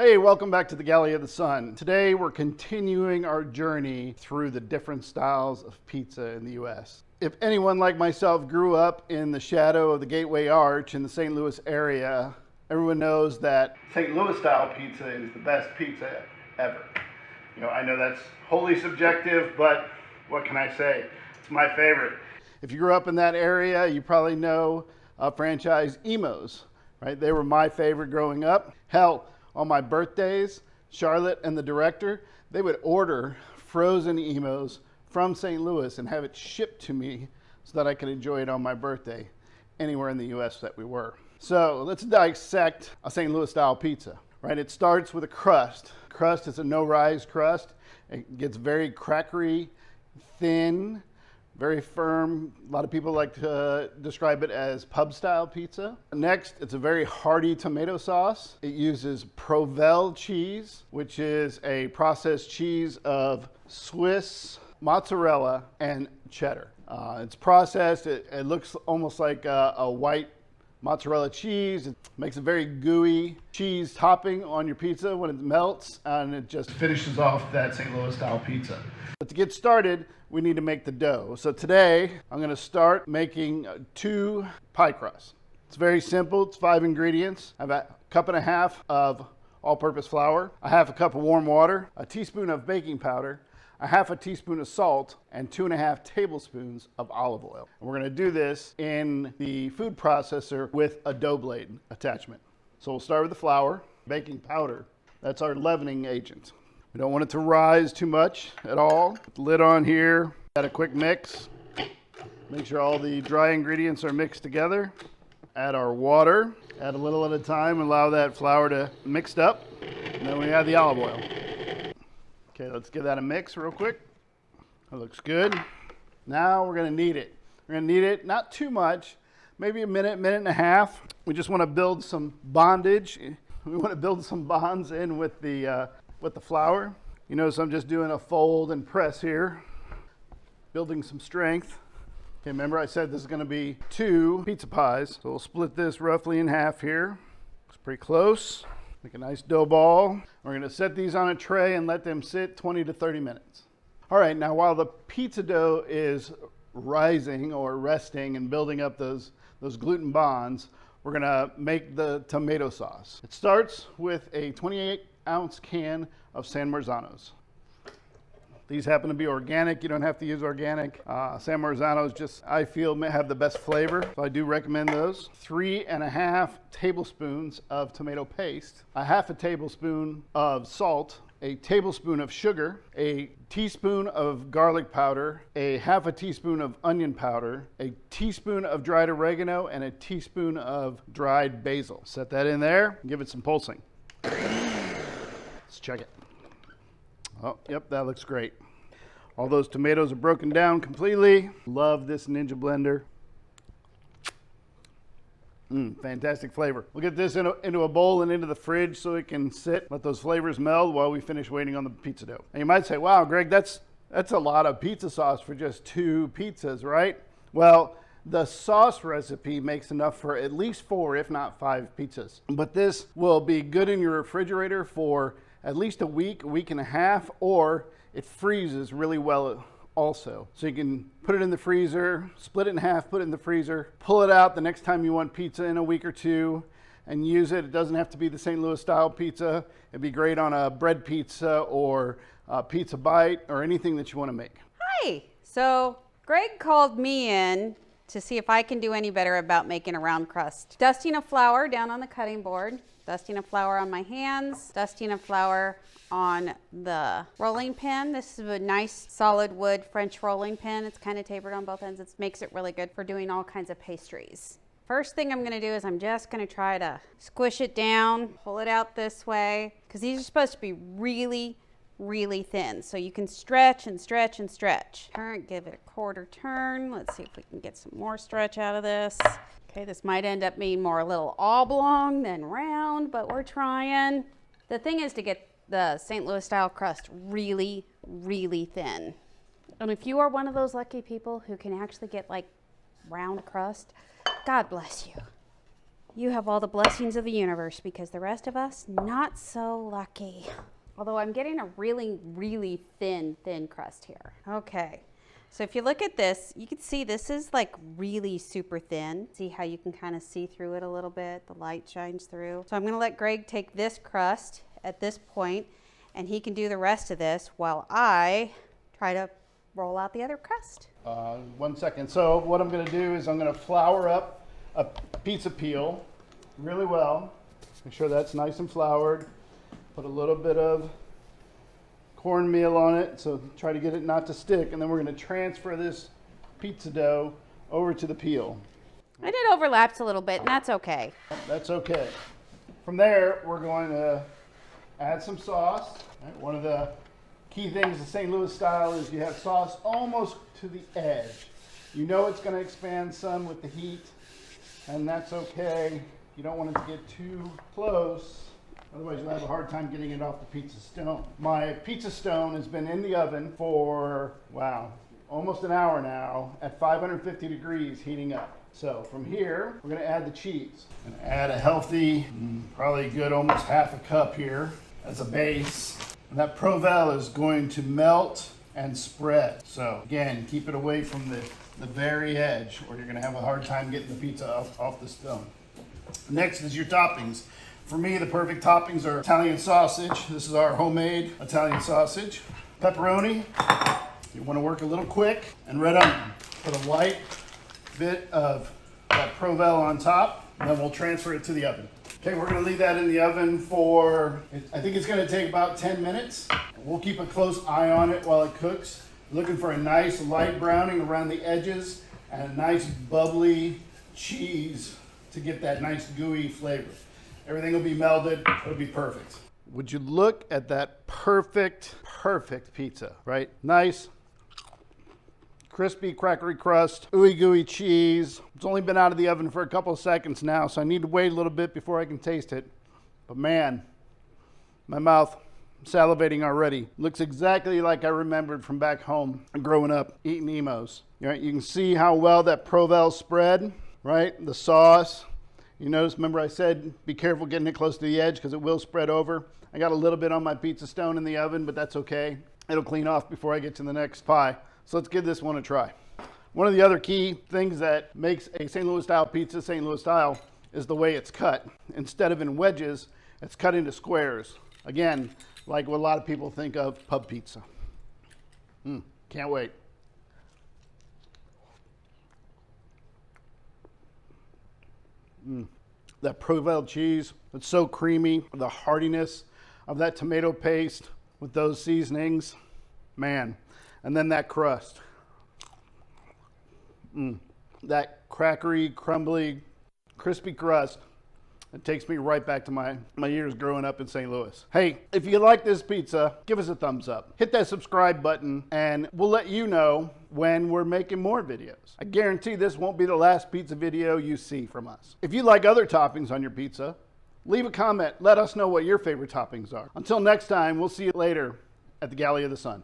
Hey, welcome back to the Galley of the Sun. Today we're continuing our journey through the different styles of pizza in the US. If anyone like myself grew up in the shadow of the Gateway Arch in the St. Louis area, everyone knows that St. Louis style pizza is the best pizza ever. I know that's wholly subjective, but what can I say? It's my favorite. If you grew up in that area, you probably know franchise Emos, right? They were my favorite growing up. Hell, on my birthdays, Charlotte and the director, they would order frozen Emos from St. Louis and have it shipped to me so that I could enjoy it on my birthday anywhere in the US that we were. So let's dissect a St. Louis style pizza, right? It starts with a crust. Crust is a no-rise crust. It gets very crackery, thin, very firm. A lot of people like to describe it as pub style pizza. Next, it's a very hearty tomato sauce. It uses Provel cheese, which is a processed cheese of Swiss, mozzarella, and cheddar. It's processed. It looks almost like a white mozzarella cheese. It makes a very gooey cheese topping on your pizza when it melts, and it just finishes off that St. Louis style pizza. But to get started, we need to make the dough. So today, I'm gonna start making 2 pie crusts. It's very simple, it's 5 ingredients. I have a cup and a half of all-purpose flour, a half a cup of warm water, a teaspoon of baking powder, a half a teaspoon of salt, and 2.5 tablespoons of olive oil. And we're gonna do this in the food processor with a dough blade attachment. So we'll start with the flour, baking powder. That's our leavening agent. We don't want it to rise too much at all. Put the lid on here, add a quick mix. Make sure all the dry ingredients are mixed together. Add our water, add a little at a time, allow that flour to mix up. And then we add the olive oil. Okay, let's give that a mix real quick. That looks good. Now we're gonna knead it. We're gonna knead it, not too much, maybe a minute, minute and a half. We just wanna build some bondage. We wanna build some bonds in with the flour. You notice I'm just doing a fold and press here, building some strength. Okay, remember I said this is gonna be 2 pizza pies. So we'll split this roughly in half here. Looks pretty close. Make a nice dough ball. We're gonna set these on a tray and let them sit 20 to 30 minutes. All right, now while the pizza dough is rising or resting and building up those gluten bonds, we're gonna make the tomato sauce. It starts with a 28-ounce can of San Marzanos. These happen to be organic. You don't have to use organic. San Marzanos just, I feel, may have the best flavor, so I do recommend those. 3.5 tablespoons of tomato paste, a half a tablespoon of salt, a tablespoon of sugar, a teaspoon of garlic powder, a half a teaspoon of onion powder, a teaspoon of dried oregano, and a teaspoon of dried basil. Set that in there, give it some pulsing. Let's check it. Oh, yep, that looks great. All those tomatoes are broken down completely. Love this Ninja blender. Fantastic flavor. We'll get this into a bowl and into the fridge so it can sit, let those flavors meld while we finish waiting on the pizza dough. And you might say, wow, Greg, that's a lot of pizza sauce for just 2 pizzas, right? Well, the sauce recipe makes enough for at least 4, if not 5 pizzas. But this will be good in your refrigerator for at least a week and a half, or it freezes really well also. So you can put it in the freezer, split it in half, put it in the freezer, pull it out the next time you want pizza in a week or 2 and use it. It doesn't have to be the St. Louis style pizza. It'd be great on a bread pizza or a pizza bite or anything that you want to make. Hi, so Greg called me in to see if I can do any better about making a round crust. Dusting of flour down on the cutting board, dusting of flour on my hands, dusting of flour on the rolling pin. This is a nice solid wood French rolling pin. It's kind of tapered on both ends. It makes it really good for doing all kinds of pastries. First thing I'm gonna do is I'm just gonna try to squish it down, pull it out this way, because these are supposed to be really, really thin. So you can stretch and stretch and stretch. Turn, give it a quarter turn. Let's see if we can get some more stretch out of this. Okay, this might end up being more a little oblong than round, but we're trying. The thing is to get the St. Louis style crust really, really thin. And if you are one of those lucky people who can actually get like round crust, God bless you. You have all the blessings of the universe because the rest of us, not so lucky. Although I'm getting a really, really thin crust here. Okay. So if you look at this, you can see this is like really super thin. See how you can kind of see through it a little bit? The light shines through. So I'm going to let Greg take this crust at this point, and he can do the rest of this while I try to roll out the other crust. 1 second. So what I'm going to do is I'm going to flour up a pizza peel really well. Make sure that's nice and floured. Put a little bit of cornmeal on it, so try to get it not to stick. And then we're going to transfer this pizza dough over to the peel. And it overlaps a little bit, and that's okay. That's okay. From there, we're going to add some sauce. Right, one of the key things of St. Louis style is you have sauce almost to the edge. You know it's going to expand some with the heat, and that's okay. You don't want it to get too close, otherwise you'll have a hard time getting it off the pizza stone. My pizza stone has been in the oven for, wow, almost an hour now at 550 degrees heating up. So from here, we're going to add the cheese. And add a healthy, probably good almost half a cup here as a base. And that Provel is going to melt and spread. So again, keep it away from the very edge, or you're going to have a hard time getting the pizza off the stone. Next is your toppings. For me, the perfect toppings are Italian sausage. This is our homemade Italian sausage. Pepperoni. You want to work a little quick. And red onion. Put a light bit of that Provel on top, and then we'll transfer it to the oven. Okay, we're going to leave that in the oven for, I think it's going to take about 10 minutes. We'll keep a close eye on it while it cooks. Looking for a nice light browning around the edges and a nice bubbly cheese to get that nice gooey flavor. Everything will be melded. It'll be perfect. Would you look at that perfect pizza, right? Nice, crispy, crackery crust, ooey gooey cheese. It's only been out of the oven for a couple of seconds now, so I need to wait a little bit before I can taste it. But man, my mouth salivating already. Looks exactly like I remembered from back home growing up eating Emos. Right? You can see how well that Provel spread, right? The sauce. You notice, remember I said be careful getting it close to the edge because it will spread over. I got a little bit on my pizza stone in the oven, but that's okay. It'll clean off before I get to the next pie. So let's give this one a try. One of the other key things that makes a St. Louis style pizza St. Louis style is the way it's cut. Instead of in wedges, it's cut into squares. Again, like what a lot of people think of pub pizza. Can't wait. That Provel cheese, it's so creamy. The heartiness of that tomato paste with those seasonings, man. And then that crust. That crackery, crumbly, crispy crust. It takes me right back to my years growing up in St. Louis. Hey, if you like this pizza, give us a thumbs up. Hit that subscribe button and we'll let you know when we're making more videos. I guarantee this won't be the last pizza video you see from us. If you like other toppings on your pizza, leave a comment. Let us know what your favorite toppings are. Until next time, we'll see you later at the Galley of the Sun.